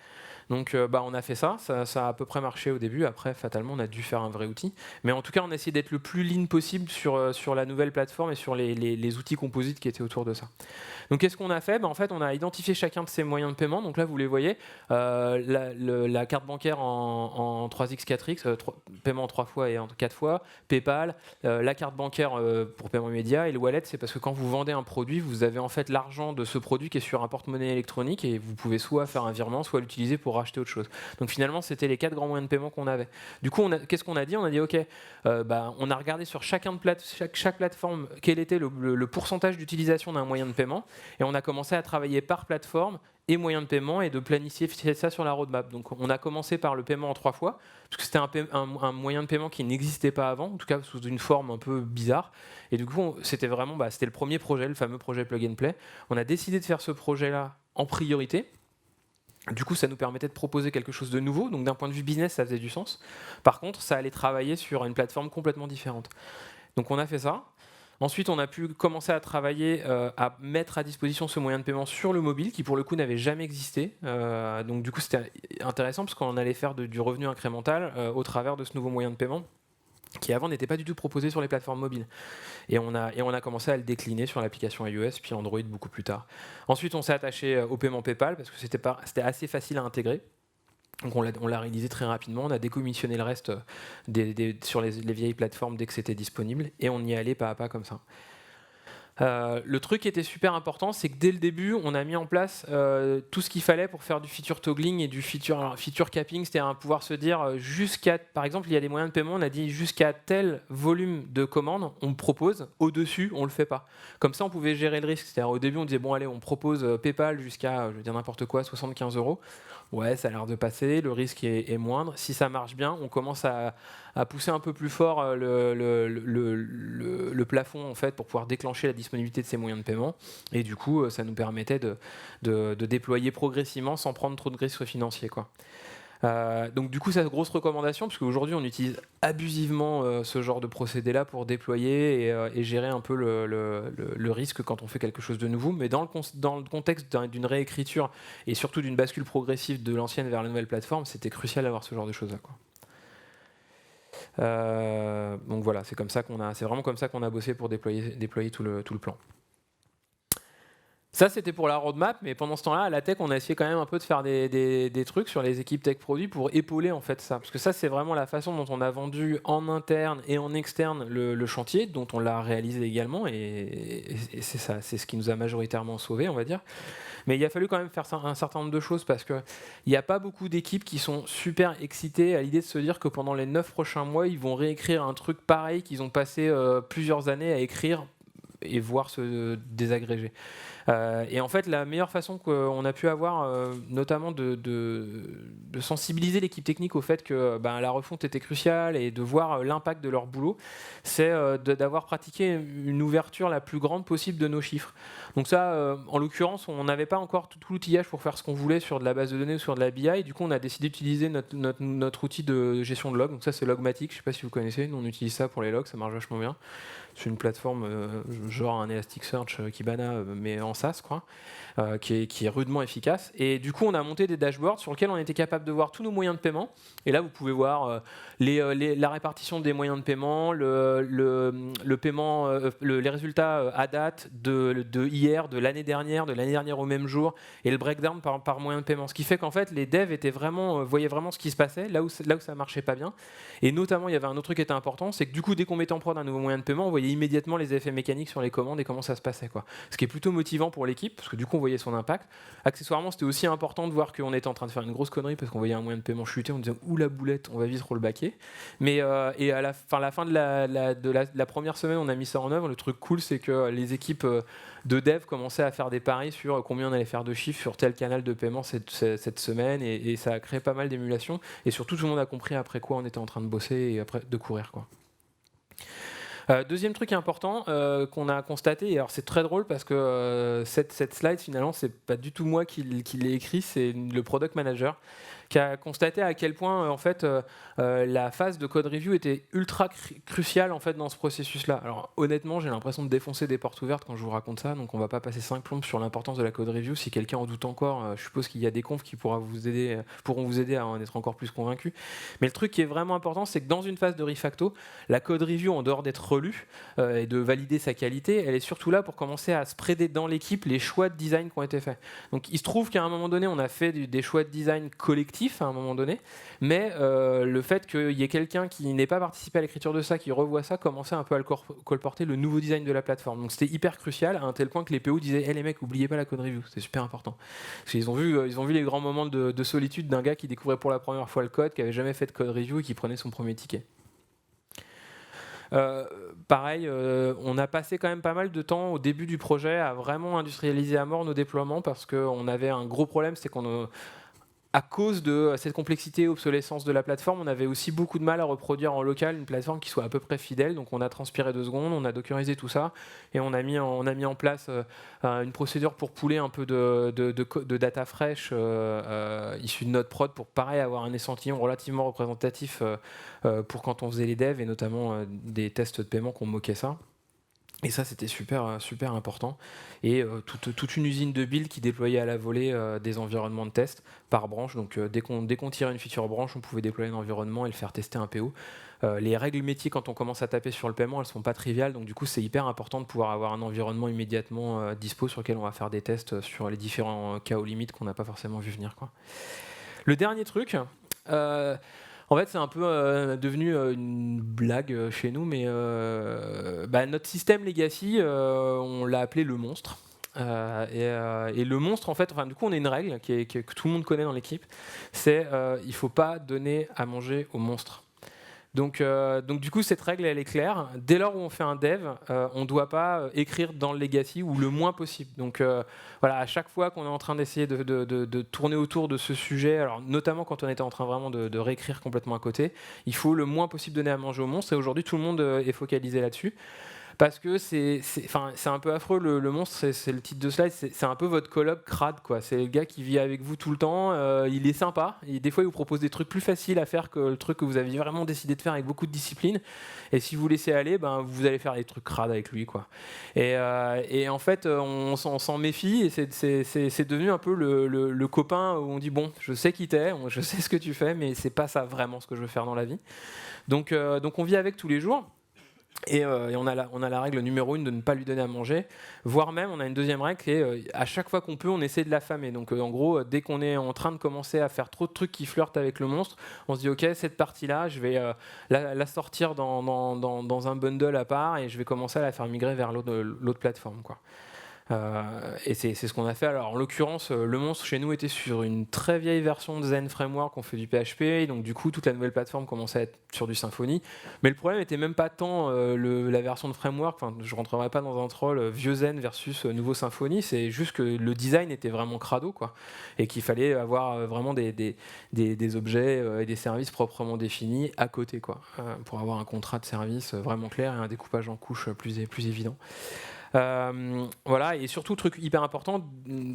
Donc on a fait ça a à peu près marché au début, après fatalement on a dû faire un vrai outil, mais en tout cas on a essayé d'être le plus lean possible sur la nouvelle plateforme et sur les outils composites qui étaient autour de ça. Donc qu'est-ce qu'on a fait? En fait on a identifié chacun de ces moyens de paiement, donc là vous les voyez, la carte bancaire en 3x, 4x, paiement en 3 fois et en 4 fois, PayPal, la carte bancaire pour paiement immédiat, et le wallet c'est parce que quand vous vendez un produit, vous avez en fait l'argent de ce produit qui est sur un porte-monnaie électronique et vous pouvez soit faire un virement, soit l'utiliser pour racheter autre chose. Donc finalement, c'était les 4 grands moyens de paiement qu'on avait. Du coup, qu'est-ce qu'on a dit? On a dit, OK, on a regardé sur chaque plateforme quel était le pourcentage d'utilisation d'un moyen de paiement, et on a commencé à travailler par plateforme et moyen de paiement et de planifier ça sur la roadmap. Donc on a commencé par le paiement en 3 fois, parce que c'était un moyen de paiement qui n'existait pas avant, en tout cas sous une forme un peu bizarre. Et du coup, c'était vraiment c'était le premier projet, le fameux projet Plug and Play. On a décidé de faire ce projet-là en priorité. Du coup, ça nous permettait de proposer quelque chose de nouveau. Donc, d'un point de vue business, ça faisait du sens. Par contre, ça allait travailler sur une plateforme complètement différente. Donc, on a fait ça. Ensuite, on a pu commencer à travailler à mettre à disposition ce moyen de paiement sur le mobile, qui pour le coup n'avait jamais existé. Donc, du coup, c'était intéressant parce qu'on allait faire du revenu incrémental au travers de ce nouveau moyen de paiement, qui avant n'était pas du tout proposé sur les plateformes mobiles. Et on a commencé à le décliner sur l'application iOS, puis Android beaucoup plus tard. Ensuite, on s'est attaché au paiement PayPal, parce que c'était assez facile à intégrer. Donc on l'a réalisé très rapidement, on a décommissionné le reste sur les vieilles plateformes dès que c'était disponible, et on y allait pas à pas comme ça. Le truc qui était super important, c'est que dès le début, on a mis en place tout ce qu'il fallait pour faire du feature toggling et du feature capping, c'est-à-dire pouvoir se dire par exemple, il y a des moyens de paiement, on a dit jusqu'à tel volume de commandes, on propose, au-dessus, on le fait pas. Comme ça, on pouvait gérer le risque. C'est-à-dire au début, on disait bon allez, on propose PayPal jusqu'à, je veux dire n'importe quoi, 75 €. Ouais, ça a l'air de passer, le risque est moindre. Si ça marche bien, on commence à pousser un peu plus fort le plafond en fait, pour pouvoir déclencher la disponibilité de ces moyens de paiement. Et du coup, ça nous permettait de déployer progressivement sans prendre trop de risques financiers, quoi. Donc du coup, c'est une grosse recommandation, parce qu'aujourd'hui on utilise abusivement ce genre de procédé-là pour déployer et gérer un peu le risque quand on fait quelque chose de nouveau. Mais dans le contexte d'une réécriture et surtout d'une bascule progressive de l'ancienne vers la nouvelle plateforme, c'était crucial d'avoir ce genre de choses-là, quoi. Donc voilà, c'est vraiment comme ça qu'on a bossé pour déployer tout le plan. Ça, c'était pour la roadmap, mais pendant ce temps-là, à la tech, on a essayé quand même un peu de faire des trucs sur les équipes tech produits pour épauler en fait ça. Parce que ça, c'est vraiment la façon dont on a vendu en interne et en externe le chantier, dont on l'a réalisé également, et c'est ça, c'est ce qui nous a majoritairement sauvés, on va dire. Mais il a fallu quand même faire un certain nombre de choses parce qu'il n'y a pas beaucoup d'équipes qui sont super excitées à l'idée de se dire que pendant les 9 prochains mois, ils vont réécrire un truc pareil qu'ils ont passé plusieurs années à écrire et voir se désagréger. Et en fait, la meilleure façon qu'on a pu avoir, notamment de sensibiliser l'équipe technique au fait que la refonte était cruciale et de voir l'impact de leur boulot, c'est d'avoir pratiqué une ouverture la plus grande possible de nos chiffres. Donc ça, en l'occurrence, on n'avait pas encore tout l'outillage pour faire ce qu'on voulait sur de la base de données ou sur de la BI. Du coup, on a décidé d'utiliser notre outil de gestion de logs. Donc ça, c'est Logmatic. Je ne sais pas si vous connaissez. Nous, on utilise ça pour les logs. Ça marche vachement bien. C'est une plateforme genre un Elasticsearch Kibana, mais en SaaS, quoi, qui est rudement efficace. Et du coup, on a monté des dashboards sur lesquels on était capable de voir tous nos moyens de paiement. Et là, vous pouvez voir la répartition des moyens de paiement, le paiement, les résultats à date de hier, de l'année dernière au même jour, et le breakdown par moyen de paiement. Ce qui fait qu'en fait, les devs voyaient vraiment ce qui se passait, là où ça marchait pas bien. Et notamment, il y avait un autre truc qui était important, c'est que du coup, dès qu'on mettait en prod un nouveau moyen de paiement, on voyait immédiatement les effets mécaniques sur les commandes et comment ça se passait, quoi. Ce qui est plutôt motivant pour l'équipe, parce que du coup, on voyait son impact. Accessoirement, c'était aussi important de voir qu'on était en train de faire une grosse connerie, parce qu'on voyait un moyen de paiement chuter, on disait « Ouh la boulette, on va vite rollbacker ». Mais et à la fin de la première semaine, on a mis ça en œuvre. Le truc cool, c'est que les équipes de dev commençaient à faire des paris sur combien on allait faire de chiffres sur tel canal de paiement cette semaine, et ça a créé pas mal d'émulation. Et surtout, tout le monde a compris après quoi on était en train de bosser et après de courir, quoi. Deuxième truc important qu'on a constaté, et alors c'est très drôle parce que cette slide finalement c'est pas du tout moi qui l'ai écrit, c'est le product manager qui a constaté à quel point en fait la phase de code review était ultra cruciale en fait dans ce processus-là. Alors honnêtement, j'ai l'impression de défoncer des portes ouvertes quand je vous raconte ça, donc on va pas passer 5 plombes sur l'importance de la code review. Si quelqu'un en doute encore, je suppose qu'il y a des confs qui pourront vous aider à en être encore plus convaincu. Mais le truc qui est vraiment important, c'est que dans une phase de refacto, la code review, en dehors d'être relue et de valider sa qualité, elle est surtout là pour commencer à spreader dans l'équipe les choix de design qui ont été faits. Donc il se trouve qu'à un moment donné, on a fait des choix de design collectifs à un moment donné, mais le fait qu'il y ait quelqu'un qui n'ait pas participé à l'écriture de ça, qui revoit ça, commençait un peu à colporter le nouveau design de la plateforme. Donc c'était hyper crucial, à un tel point que les PO disaient hey, les mecs, oubliez pas la code review, c'est super important. Parce qu'ils ont vu les grands moments de solitude d'un gars qui découvrait pour la première fois le code, qui avait jamais fait de code review et qui prenait son premier ticket. Pareil, on a passé quand même pas mal de temps au début du projet à vraiment industrialiser à mort nos déploiements, parce qu'on avait un gros problème, c'est qu'on à cause de cette complexité et obsolescence de la plateforme, on avait aussi beaucoup de mal à reproduire en local une plateforme qui soit à peu près fidèle. Donc on a transpiré 2 secondes, on a dockerisé tout ça, et on a mis en place une procédure pour pooler un peu de data fraîche issue de notre prod, pour pareil avoir un échantillon relativement représentatif pour quand on faisait les devs, et notamment des tests de paiement qu'on moquait ça. Et ça, c'était super, super important. Et toute une usine de build qui déployait à la volée des environnements de test par branche. Donc dès qu'on tirait une feature branche, on pouvait déployer un environnement et le faire tester un PO. Les règles métiers, quand on commence à taper sur le paiement, elles ne sont pas triviales. Donc du coup, c'est hyper important de pouvoir avoir un environnement immédiatement dispo sur lequel on va faire des tests sur les différents cas aux limites qu'on n'a pas forcément vu venir, quoi. Le dernier truc... en fait, c'est un peu devenu une blague chez nous, mais notre système legacy, on l'a appelé le monstre. Et le monstre, en fait, du coup, on a une règle que tout le monde connaît dans l'équipe, c'est il ne faut pas donner à manger au monstre. Donc du coup, cette règle, elle est claire. Dès lors où on fait un dev, on ne doit pas écrire dans le legacy, ou le moins possible. Donc voilà, à chaque fois qu'on est en train d'essayer de tourner autour de ce sujet, alors notamment quand on était en train vraiment de réécrire complètement à côté, il faut le moins possible donner à manger au monstre. Et aujourd'hui, tout le monde est focalisé là-dessus. Parce que c'est un peu affreux, le monstre, c'est le titre de slide, c'est un peu votre coloc crade, quoi. C'est le gars qui vit avec vous tout le temps, il est sympa, et des fois il vous propose des trucs plus faciles à faire que le truc que vous aviez vraiment décidé de faire avec beaucoup de discipline, et si vous laissez aller, vous allez faire des trucs crades avec lui, quoi. Et en fait, on s'en méfie, et c'est devenu un peu le copain où on dit bon, je sais qui t'es, je sais ce que tu fais, mais c'est pas ça vraiment ce que je veux faire dans la vie. Donc on vit avec tous les jours. Et on a la règle numéro 1 de ne pas lui donner à manger, voire même on a une deuxième règle qui est à chaque fois qu'on peut, on essaie de l'affamer. Donc en gros, dès qu'on est en train de commencer à faire trop de trucs qui flirtent avec le monstre, on se dit ok, cette partie-là, je vais la sortir dans un bundle à part et je vais commencer à la faire migrer vers l'autre plateforme, quoi. Et c'est ce qu'on a fait. Alors, en l'occurrence, le monstre chez nous était sur une très vieille version de Zen Framework. On fait du PHP, donc du coup, toute la nouvelle plateforme commençait à être sur du Symfony. Mais le problème n'était même pas tant la version de framework. Enfin, je rentrerai pas dans un troll vieux Zen versus nouveau Symfony. C'est juste que le design était vraiment crado, quoi, et qu'il fallait avoir vraiment des objets et des services proprement définis à côté, quoi, pour avoir un contrat de service vraiment clair et un découpage en couches plus évident. Voilà, et surtout, truc hyper important,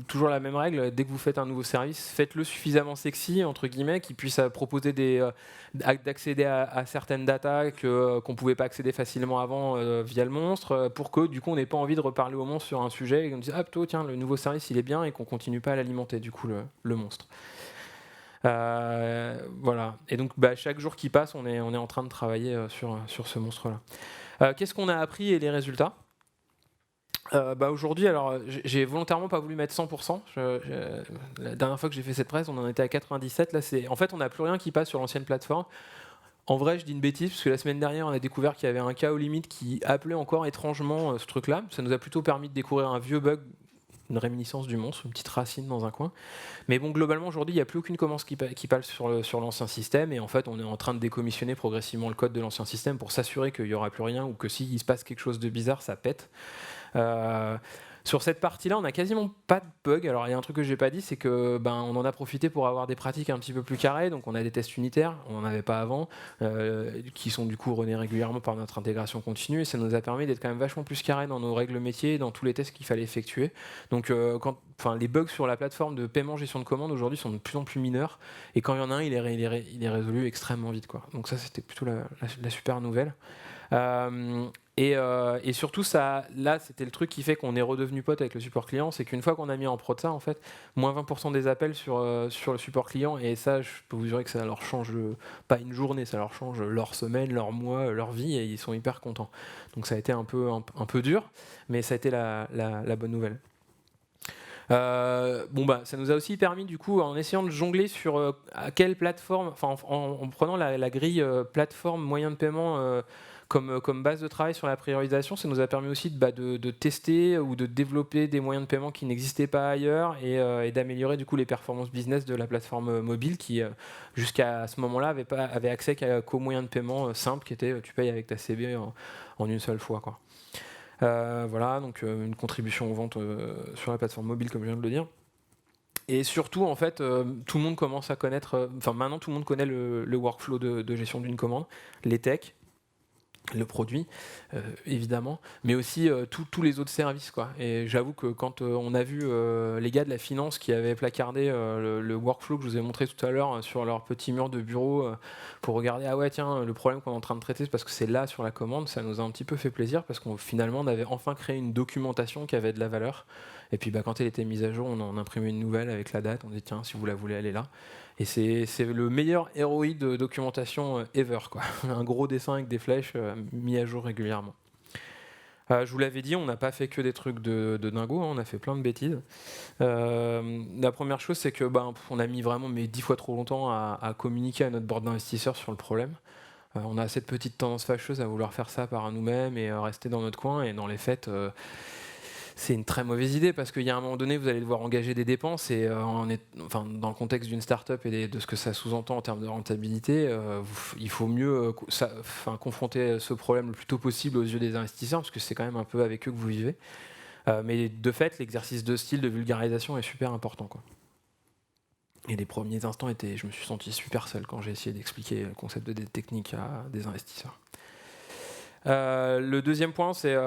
toujours la même règle, dès que vous faites un nouveau service, faites-le suffisamment sexy, entre guillemets, qu'il puisse proposer d'accéder à certaines datas qu'on ne pouvait pas accéder facilement avant via le monstre, pour que du coup on n'ait pas envie de reparler au monstre sur un sujet et qu'on dise ah plutôt tiens le nouveau service il est bien et qu'on continue pas à l'alimenter du coup le monstre. Voilà, et donc chaque jour qui passe on est en train de travailler sur ce monstre là. Qu'est-ce qu'on a appris et les résultats? Aujourd'hui, alors j'ai volontairement pas voulu mettre 100%. La dernière fois que j'ai fait cette presse, on en était à 97. Là, en fait, on n'a plus rien qui passe sur l'ancienne plateforme. En vrai, je dis une bêtise, parce que la semaine dernière, on a découvert qu'il y avait un cas au limite qui appelait encore étrangement ce truc-là. Ça nous a plutôt permis de découvrir un vieux bug, une réminiscence du monstre, une petite racine dans un coin. Mais bon, globalement, aujourd'hui, il n'y a plus aucune commande qui passe sur l'ancien système. Et en fait, on est en train de décommissionner progressivement le code de l'ancien système pour s'assurer qu'il n'y aura plus rien ou que s'il se passe quelque chose de bizarre, ça pète. Sur cette partie-là, on n'a quasiment pas de bug. Alors, il y a un truc que j'ai pas dit, c'est que on en a profité pour avoir des pratiques un petit peu plus carrées. Donc, on a des tests unitaires, on n'en avait pas avant, qui sont du coup renés régulièrement par notre intégration continue. Et ça nous a permis d'être quand même vachement plus carré dans nos règles métiers, dans tous les tests qu'il fallait effectuer. Donc, les bugs sur la plateforme de paiement gestion de commande aujourd'hui sont de plus en plus mineurs. Et quand il y en a un, il est résolu extrêmement vite, quoi. Donc ça, c'était plutôt la super nouvelle. Et surtout, là, c'était le truc qui fait qu'on est redevenu pote avec le support client, c'est qu'une fois qu'on a mis en prod ça, en fait, moins 20% des appels sur le support client, et ça, je peux vous dire que ça leur change pas une journée, ça leur change leur semaine, leur mois, leur vie, et ils sont hyper contents. Donc ça a été un peu dur, mais ça a été la bonne nouvelle. Ça nous a aussi permis, du coup, en essayant de jongler sur à quelle plateforme, enfin en prenant la grille plateforme moyen de paiement comme base de travail sur la priorisation, ça nous a permis aussi de tester ou de développer des moyens de paiement qui n'existaient pas ailleurs et d'améliorer du coup les performances business de la plateforme mobile qui jusqu'à ce moment-là avait accès qu'aux moyens de paiement simples qui étaient tu payes avec ta CB en une seule fois, quoi. Voilà, donc une contribution aux ventes sur la plateforme mobile, comme je viens de le dire. Et surtout, en fait, tout le monde commence à connaître, maintenant tout le monde connaît le workflow de gestion d'une commande, les techs, le produit, évidemment, mais aussi tous les autres services, quoi. Et j'avoue que quand on a vu les gars de la finance qui avaient placardé le workflow que je vous ai montré tout à l'heure sur leur petit mur de bureau pour regarder, ah ouais, tiens, le problème qu'on est en train de traiter, c'est parce que c'est là sur la commande, ça nous a un petit peu fait plaisir parce qu'on finalement on avait enfin créé une documentation qui avait de la valeur. Et puis quand elle était mise à jour, on en imprimait une nouvelle avec la date, on dit tiens, si vous la voulez, elle est là. Et c'est le meilleur ROI de documentation ever, quoi. Un gros dessin avec des flèches mis à jour régulièrement. Je vous l'avais dit, on n'a pas fait que des trucs de dingo, on a fait plein de bêtises. La première chose, c'est que on a mis vraiment 10 fois trop longtemps à communiquer à notre board d'investisseurs sur le problème. On a cette petite tendance fâcheuse à vouloir faire ça par nous-mêmes et rester dans notre coin, et dans les faits c'est une très mauvaise idée parce qu'il y a un moment donné, vous allez devoir engager des dépenses et dans le contexte d'une start-up et de ce que ça sous-entend en termes de rentabilité, il faut mieux confronter ce problème le plus tôt possible aux yeux des investisseurs parce que c'est quand même un peu avec eux que vous vivez. Mais de fait, l'exercice de style de vulgarisation est super important, quoi. Et les premiers instants je me suis senti super seul quand j'ai essayé d'expliquer le concept de dette technique à des investisseurs. Le deuxième point, c'est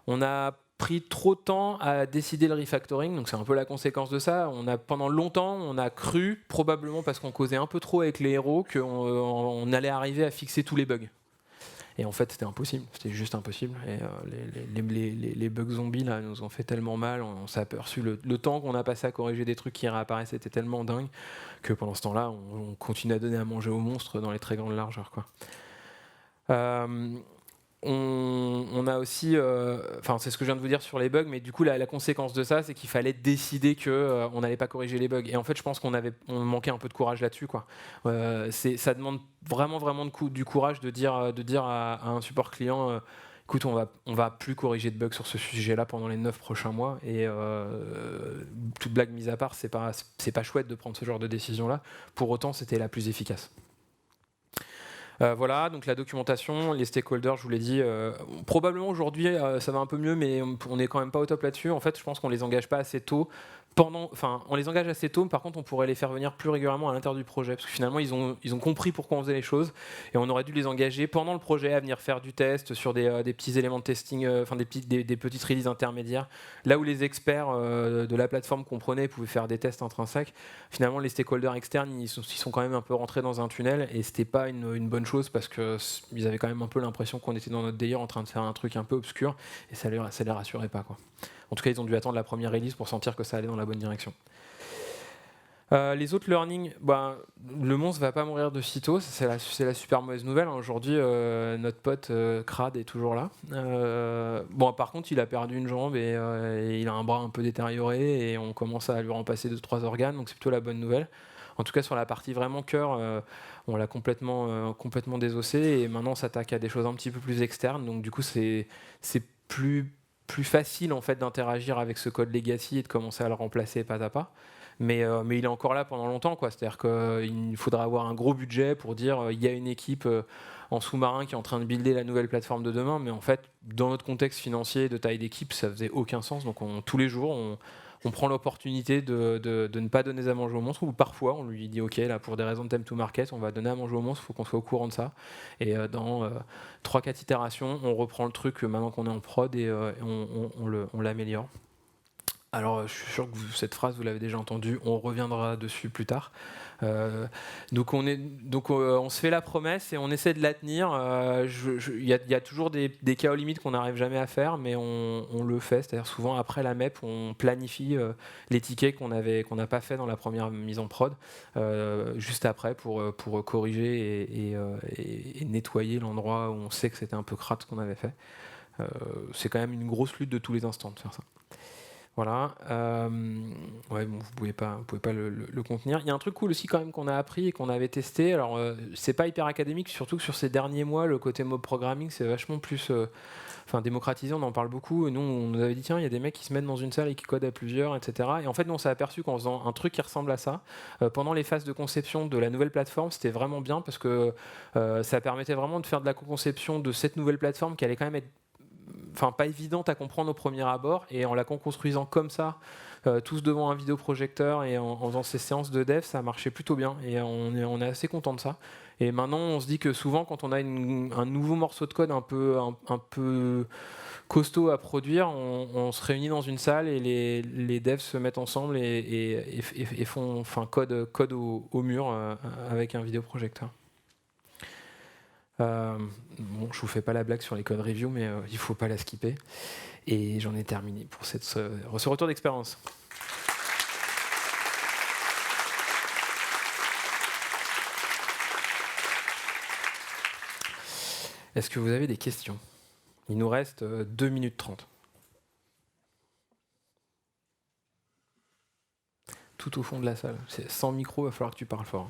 on a pris trop de temps à décider le refactoring, donc c'est un peu la conséquence de ça. Pendant longtemps, on a cru, probablement parce qu'on causait un peu trop avec les héros, qu'on allait arriver à fixer tous les bugs. Et en fait, c'était impossible, c'était juste impossible. Et les bugs zombies là, nous ont fait tellement mal, on s'est aperçu, le temps qu'on a passé à corriger des trucs qui réapparaissaient était tellement dingue que pendant ce temps-là, on continue à donner à manger aux monstres dans les très grandes largeurs, quoi. on a aussi, enfin c'est ce que je viens de vous dire sur les bugs, mais du coup la conséquence de ça, c'est qu'il fallait décider que on n'allait pas corriger les bugs. Et en fait, je pense qu'on manquait un peu de courage là-dessus, quoi. Ça demande vraiment du courage de dire à un support client, écoute, on va plus corriger de bugs sur ce sujet-là pendant les 9 prochains mois. Et toute blague mise à part, c'est pas chouette de prendre ce genre de décision-là. Pour autant, c'était la plus efficace. Voilà, donc la documentation, les stakeholders, je vous l'ai dit, probablement aujourd'hui ça va un peu mieux, mais on n'est quand même pas au top là-dessus. En fait, je pense qu'on les engage pas assez tôt. On les engage assez tôt, mais par contre, on pourrait les faire venir plus régulièrement à l'intérieur du projet, parce que finalement, ils ont compris pourquoi on faisait les choses, et on aurait dû les engager pendant le projet à venir faire du test sur des petits éléments de testing, enfin des petites releases intermédiaires, là où les experts de la plateforme comprenaient pouvaient faire des tests intrinsèques. Finalement, les stakeholders externes, ils sont quand même un peu rentrés dans un tunnel, et c'était pas une bonne chose, parce qu'ils avaient quand même un peu l'impression qu'on était dans notre délire en train de faire un truc un peu obscur, et ça les rassurait pas, quoi. En tout cas, ils ont dû attendre la première release pour sentir que ça allait dans la bonne direction. Les autres learnings, le monstre va pas mourir de sitôt, c'est la super mauvaise nouvelle. Aujourd'hui, notre pote Crad est toujours là. Par contre, il a perdu une jambe et il a un bras un peu détérioré et on commence à lui remplacer 2-3 organes, donc c'est plutôt la bonne nouvelle. En tout cas, sur la partie vraiment cœur, on l'a complètement désossé et maintenant on s'attaque à des choses un petit peu plus externes. Donc du coup, c'est plus facile en fait d'interagir avec ce code legacy et de commencer à le remplacer pas à pas. Mais il est encore là pendant longtemps, quoi. C'est-à-dire qu'il faudra avoir un gros budget pour dire il y a une équipe en sous-marin qui est en train de builder la nouvelle plateforme de demain. Mais en fait, dans notre contexte financier de taille d'équipe, ça faisait aucun sens. Donc tous les jours, on prend l'opportunité de ne pas donner à manger au monstre, ou parfois on lui dit ok, là pour des raisons de time to market, on va donner à manger au monstre, il faut qu'on soit au courant de ça. Et dans 3-4 itérations, on reprend le truc maintenant qu'on est en prod et on l'améliore. Alors, je suis sûr que cette phrase, vous l'avez déjà entendue, on reviendra dessus plus tard. Donc on se fait la promesse et on essaie de la tenir. Il y a toujours des cas aux limites qu'on n'arrive jamais à faire, mais on le fait. C'est-à-dire souvent après la MEP, on planifie les tickets qu'on n'a pas fait dans la première mise en prod, juste après pour corriger et nettoyer l'endroit où on sait que c'était un peu crade ce qu'on avait fait. C'est quand même une grosse lutte de tous les instants de faire ça. Voilà. Vous pouvez pas le contenir. Il y a un truc cool aussi quand même qu'on a appris et qu'on avait testé. Alors c'est pas hyper académique, surtout que sur ces derniers mois, le côté mob programming c'est vachement plus, démocratisé. On en parle beaucoup. Nous, on nous avait dit tiens, il y a des mecs qui se mettent dans une salle et qui codent à plusieurs, etc. Et en fait, nous, on s'est aperçu qu'en faisant un truc qui ressemble à ça, pendant les phases de conception de la nouvelle plateforme, c'était vraiment bien parce que ça permettait vraiment de faire de la co-conception de cette nouvelle plateforme qui allait quand même être pas évidente à comprendre au premier abord, et en la construisant comme ça, tous devant un vidéoprojecteur et en faisant ces séances de dev, ça marchait plutôt bien et on est assez content de ça. Et maintenant, on se dit que souvent, quand on a un nouveau morceau de code un peu costaud à produire, on se réunit dans une salle et les devs se mettent ensemble et font code au mur avec un vidéoprojecteur. Je vous fais pas la blague sur les code review, mais il faut pas la skipper. Et j'en ai terminé pour ce retour d'expérience. Est-ce que vous avez des questions? Il nous reste 2 minutes 30. Tout au fond de la salle. Sans micro, il va falloir que tu parles fort.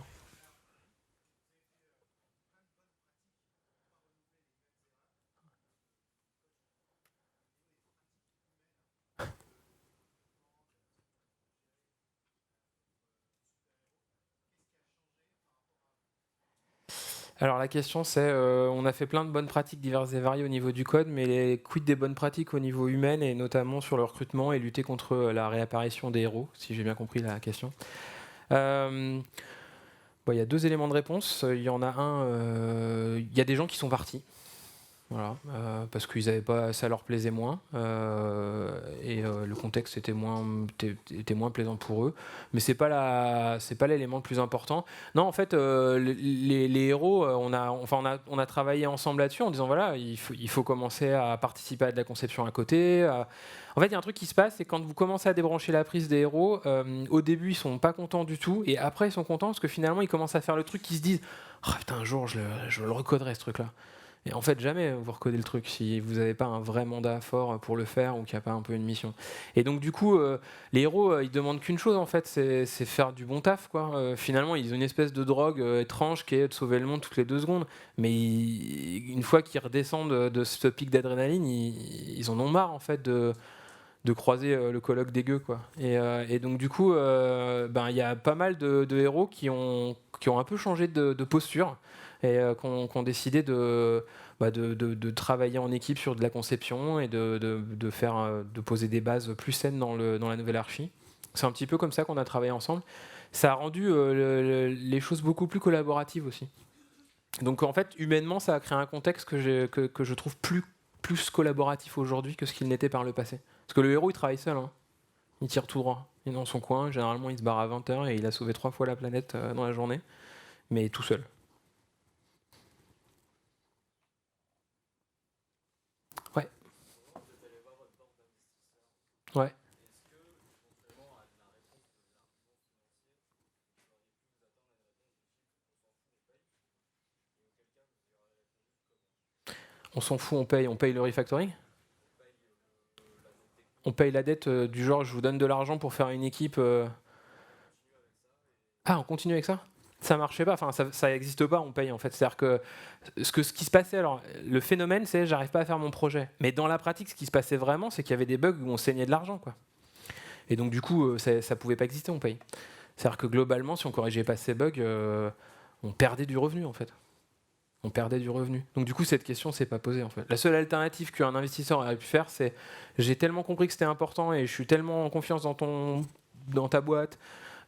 Alors la question c'est, on a fait plein de bonnes pratiques diverses et variées au niveau du code, mais les quid des bonnes pratiques au niveau humain et notamment sur le recrutement et lutter contre la réapparition des héros, si j'ai bien compris la question. Il y a 2 éléments de réponse. Il y en a un, il y a des gens qui sont partis. Voilà, parce qu'ils avaient pas, ça leur plaisait moins et le contexte était moins plaisant pour eux. Mais c'est pas l'élément le plus important. Non, en fait, les héros, on a travaillé ensemble là-dessus en disant voilà, il faut commencer à participer à de la conception à côté. En fait, il y a un truc qui se passe, c'est quand vous commencez à débrancher la prise des héros, au début ils sont pas contents du tout et après ils sont contents parce que finalement ils commencent à faire le truc qu'ils se disent oh, putain, un jour je le recoderai ce truc-là. Et en fait, jamais vous recodez le truc si vous n'avez pas un vrai mandat fort pour le faire ou qu'il n'y a pas un peu une mission. Et donc, du coup, les héros, ils demandent qu'une chose, en fait, c'est faire du bon taf, quoi. Finalement, ils ont une espèce de drogue étrange qui est de sauver le monde toutes les 2 secondes. Mais une fois qu'ils redescendent de ce pic d'adrénaline, ils en ont marre, en fait, de croiser le coloc dégueu, quoi. Et donc, du coup, il y a pas mal de héros qui ont un peu changé de posture et qui ont décidé de travailler en équipe sur de la conception et de poser des bases plus saines dans la nouvelle archi. C'est un petit peu comme ça qu'on a travaillé ensemble. Ça a rendu les choses beaucoup plus collaboratives aussi. Donc en fait, humainement, ça a créé un contexte que je trouve plus collaboratif aujourd'hui que ce qu'il n'était par le passé. Parce que le héros, il travaille seul. Hein. Il tire tout droit. Il est dans son coin. Généralement, il se barre à 20h et il a sauvé 3 fois la planète dans la journée. Mais tout seul. Ouais. Ouais. On s'en fout, on paye le refactoring. On paye la dette du genre je vous donne de l'argent pour faire une équipe. Ah, on continue avec ça. Ça marchait pas, enfin ça n'existe pas, on paye en fait. C'est-à-dire que ce qui se passait, alors le phénomène c'est j'arrive pas à faire mon projet. Mais dans la pratique, ce qui se passait vraiment, c'est qu'il y avait des bugs où on saignait de l'argent, quoi. Et donc du coup, ça pouvait pas exister, on paye. C'est-à-dire que globalement, si on corrigeait pas ces bugs, on perdait du revenu en fait. On perdait du revenu. Donc du coup, cette question s'est pas posée en fait. La seule alternative qu'un investisseur aurait pu faire, c'est j'ai tellement compris que c'était important et je suis tellement en confiance dans ta boîte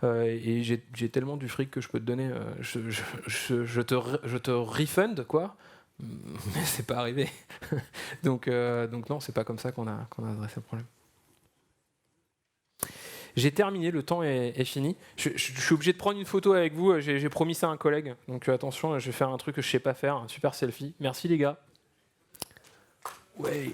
et j'ai tellement du fric que je peux te donner, je te refund quoi. Mais c'est pas arrivé. Donc non, c'est pas comme ça qu'on a adressé le problème. J'ai terminé, le temps est fini. Je suis obligé de prendre une photo avec vous, j'ai promis ça à un collègue. Donc attention, je vais faire un truc que je sais pas faire, un super selfie. Merci les gars. Ouais.